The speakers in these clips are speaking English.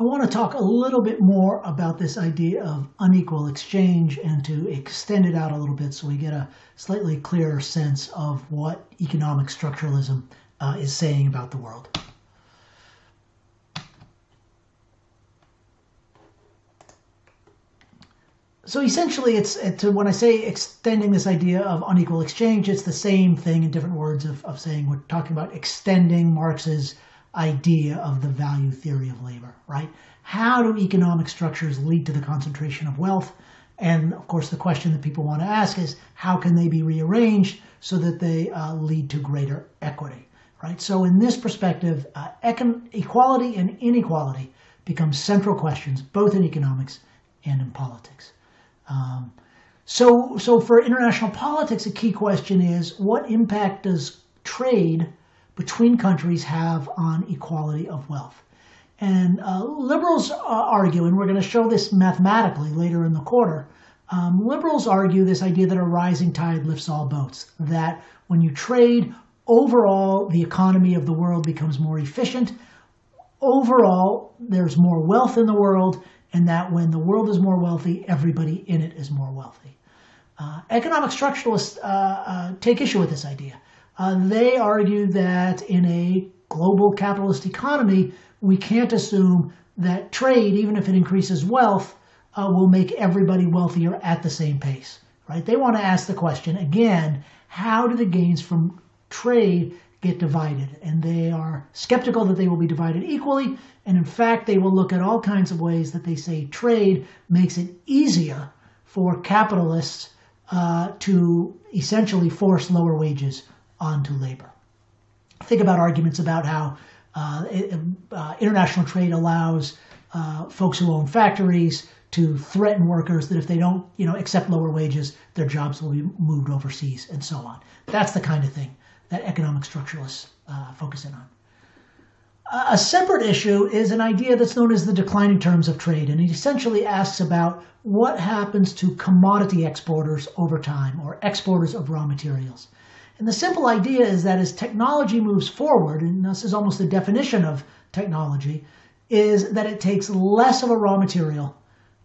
I want to talk a little bit more about this idea of unequal exchange and to extend it out a little bit so we get a slightly clearer sense of what economic structuralism is saying about the world. So essentially, when I say extending this idea of unequal exchange, it's the same thing in different words of saying we're talking about extending Marx's idea of the value theory of labor, right? How do economic structures lead to the concentration of wealth? And of course, the question that people want to ask is, how can they be rearranged so that they lead to greater equity, right? So in this perspective, equality and inequality become central questions, both in economics and in politics. So for international politics, a key question is, what impact does trade between countries have on equality of wealth? And liberals argue, and we're going to show this mathematically later in the quarter, liberals argue this idea that a rising tide lifts all boats, that when you trade, overall the economy of the world becomes more efficient, overall there's more wealth in the world, and that when the world is more wealthy, everybody in it is more wealthy. Economic structuralists take issue with this idea. They argue that in a global capitalist economy, we can't assume that trade, even if it increases wealth, will make everybody wealthier at the same pace, right? They want to ask the question, again, how do the gains from trade get divided? And they are skeptical that they will be divided equally. And in fact, they will look at all kinds of ways that they say trade makes it easier for capitalists to essentially force lower wages onto labor. Think about arguments about how international trade allows folks who own factories to threaten workers that if they don't, accept lower wages, their jobs will be moved overseas, and so on. That's the kind of thing that economic structuralists focus in on. A separate issue is an idea that's known as the declining terms of trade, and it essentially asks about what happens to commodity exporters over time, or exporters of raw materials. And the simple idea is that as technology moves forward, and this is almost the definition of technology, is that it takes less of a raw material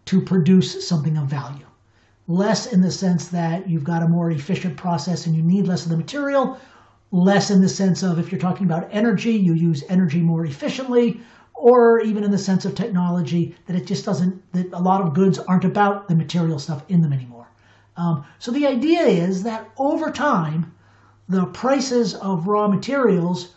to produce something of value. Less in the sense that you've got a more efficient process and you need less of the material, less in the sense of, if you're talking about energy, you use energy more efficiently, or even in the sense of technology, that it just doesn't, that a lot of goods aren't about the material stuff in them anymore. So the idea is that over time, the prices of raw materials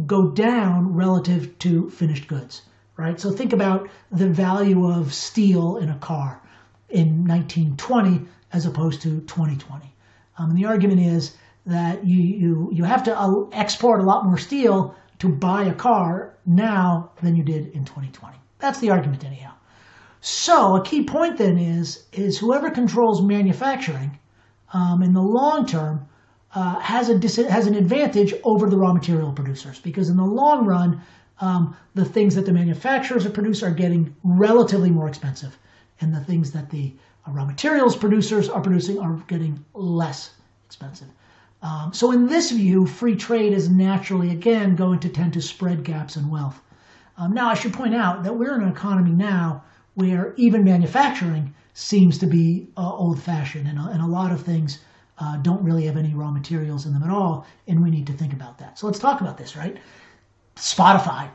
go down relative to finished goods, right? So think about the value of steel in a car in 1920 as opposed to 2020. And the argument is that you have to export a lot more steel to buy a car now than you did in 2020. That's the argument anyhow. So a key point then is whoever controls manufacturing in the long term has an advantage over the raw material producers, because in the long run, the things that the manufacturers produce are getting relatively more expensive, and the things that the raw materials producers are producing are getting less expensive. So in this view, free trade is naturally, again, going to tend to spread gaps in wealth. Now, I should point out that we're in an economy now where even manufacturing seems to be old-fashioned, and a lot of things don't really have any raw materials in them at all, and we need to think about that. So let's talk about this, right? Spotify.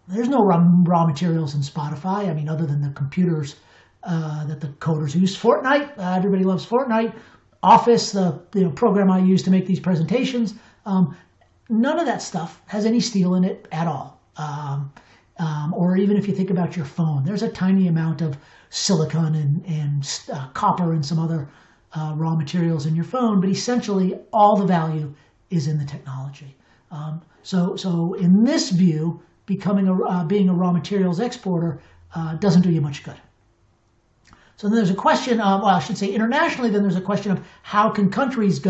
There's no raw materials in Spotify. I mean, other than the computers that the coders use. Fortnite, everybody loves Fortnite. Office, the program I use to make these presentations, none of that stuff has any steel in it at all. Or even if you think about your phone, there's a tiny amount of silicon and copper and some other raw materials in your phone, but essentially all the value is in the technology. So in this view, being a raw materials exporter doesn't do you much good. So then there's a question, well, I should say internationally, then there's a question of how can countries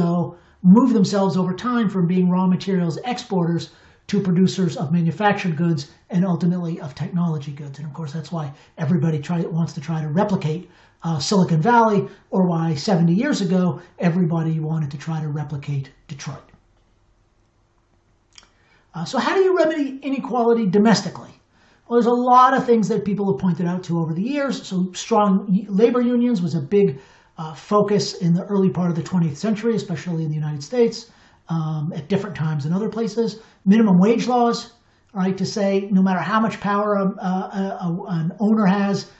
move themselves over time from being raw materials exporters to producers of manufactured goods and ultimately of technology goods. And of course, that's why everybody wants to try to replicate Silicon Valley, or why 70 years ago, everybody wanted to try to replicate Detroit. So how do you remedy inequality domestically? Well, there's a lot of things that people have pointed out to over the years. So strong labor unions was a big focus in the early part of the 20th century, especially in the United States, at different times in other places. Minimum wage laws, right, to say no matter how much power an owner has,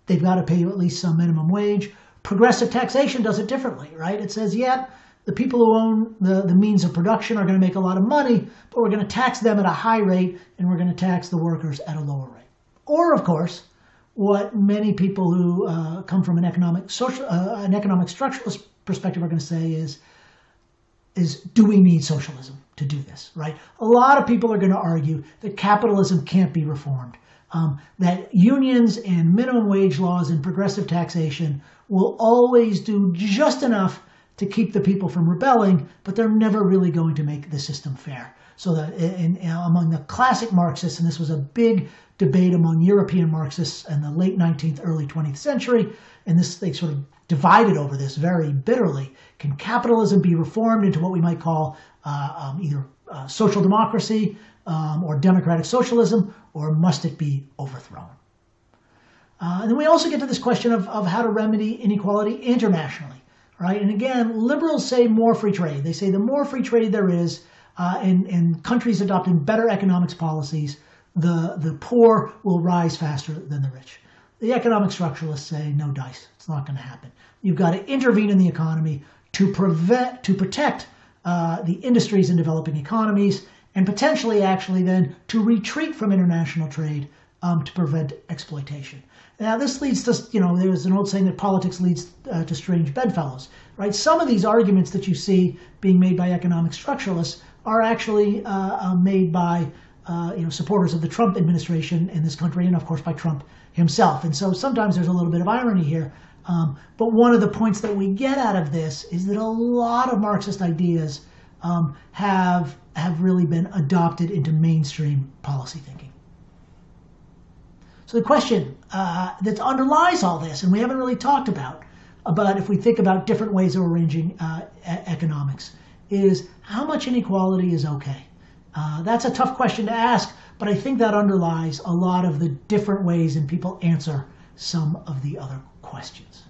they've got to pay you at least some minimum wage. Progressive taxation does it differently, right? It says, yeah, the people who own the means of production are going to make a lot of money, but we're going to tax them at a high rate, and we're going to tax the workers at a lower rate. Or, of course, what many people who come from an economic structuralist perspective are going to say is do we need socialism to do this, right? A lot of people are going to argue that capitalism can't be reformed, that unions and minimum wage laws and progressive taxation will always do just enough to keep the people from rebelling, but they're never really going to make the system fair. So that among the classic Marxists, and this was a big debate among European Marxists in the late 19th, early 20th century, and they sort of divided over this very bitterly. Can capitalism be reformed into what we might call either social democracy or democratic socialism, or must it be overthrown? And then we also get to this question of how to remedy inequality internationally. Right? And again, liberals say more free trade. They say the more free trade there is in countries adopting better economics policies, the poor will rise faster than the rich. The economic structuralists say no dice. It's not going to happen. You've got to intervene in the economy to protect the industries in developing economies, and potentially actually then to retreat from international trade to prevent exploitation. Now, this leads to, there's an old saying that politics leads to strange bedfellows, right? Some of these arguments that you see being made by economic structuralists are actually made by, supporters of the Trump administration in this country, and of course by Trump himself. And so sometimes there's a little bit of irony here. But one of the points that we get out of this is that a lot of Marxist ideas have really been adopted into mainstream policy thinking. So the question that underlies all this, and we haven't really talked about if we think about different ways of arranging economics, is how much inequality is okay? That's a tough question to ask, but I think that underlies a lot of the different ways in people answer some of the other questions.